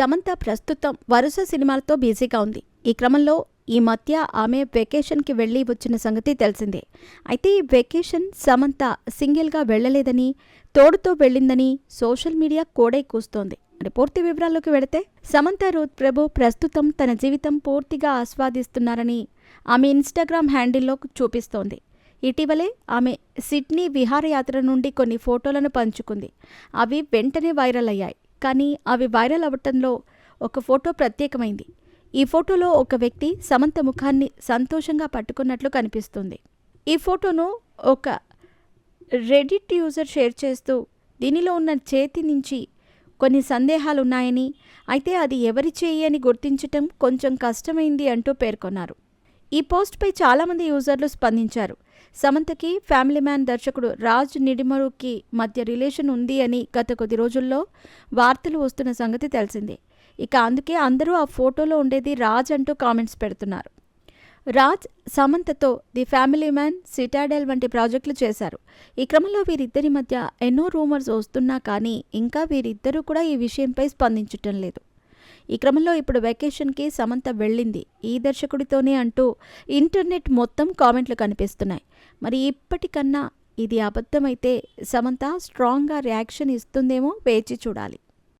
సమంత ప్రస్తుతం వరుస సినిమాలతో బిజీగా ఉంది. ఈ క్రమంలో ఈ మధ్య ఆమె వెకేషన్కి వెళ్లి వచ్చిన సంగతి తెలిసిందే. అయితే ఈ వెకేషన్ సమంత సింగిల్గా వెళ్లలేదని, తోడుతో వెళ్ళిందని సోషల్ మీడియా కోడై కూస్తోంది. మరి పూర్తి వివరాల్లోకి వెళితే, సమంత రూత్ ప్రభు ప్రస్తుతం తన జీవితం పూర్తిగా ఆస్వాదిస్తున్నారని ఆమె ఇన్స్టాగ్రామ్ హ్యాండిల్లో చూపిస్తోంది. ఇటీవలే ఆమె సిడ్నీ విహారయాత్ర నుండి కొన్ని ఫోటోలను పంచుకుంది. అవి వెంటనే వైరల్ అయ్యాయి. కానీ అవి వైరల్ అవ్వటంలో ఒక ఫోటో ప్రత్యేకమైంది. ఈ ఫోటోలో ఒక వ్యక్తి సమంత ముఖాన్ని సంతోషంగా పట్టుకున్నట్లు కనిపిస్తుంది. ఈ ఫోటోను ఒక రెడిట్ యూజర్ షేర్ చేస్తూ దీనిలో ఉన్న చేతి నుంచి కొన్ని సందేహాలున్నాయని, అయితే అది ఎవరి చేయి అని గుర్తించటం కొంచెం కష్టమైంది అంటూ పేర్కొన్నారు. ఈ పోస్ట్పై చాలామంది యూజర్లు స్పందించారు. సమంతకి ఫ్యామిలీ మ్యాన్ దర్శకుడు రాజ్ నిడిమరుకి మధ్య రిలేషన్ ఉంది అని గత కొద్ది రోజుల్లో వార్తలు వస్తున్న సంగతి తెలిసిందే. ఇక అందుకే అందరూ ఆ ఫోటోలో ఉండేది రాజ్ అంటూ కామెంట్స్ పెడుతున్నారు. రాజ్ సమంతతో ది ఫ్యామిలీ మ్యాన్, సిటాడెల్ వంటి ప్రాజెక్టులు చేశారు. ఈ క్రమంలో వీరిద్దరి మధ్య ఎన్నో రూమర్స్ వస్తున్నా కానీ ఇంకా వీరిద్దరూ కూడా ఈ విషయంపై స్పందించటం లేదు. ఈ క్రమంలో ఇప్పుడు వెకేషన్కి సమంత వెళ్ళింది ఈ దర్శకుడితోనే అంటూ ఇంటర్నెట్ మొత్తం కామెంట్లు కనిపిస్తున్నాయి. మరి ఇప్పటికన్నా ఇది అబద్ధమైతే సమంత స్ట్రాంగ్గా రియాక్షన్ ఇస్తుందేమో వేచి చూడాలి.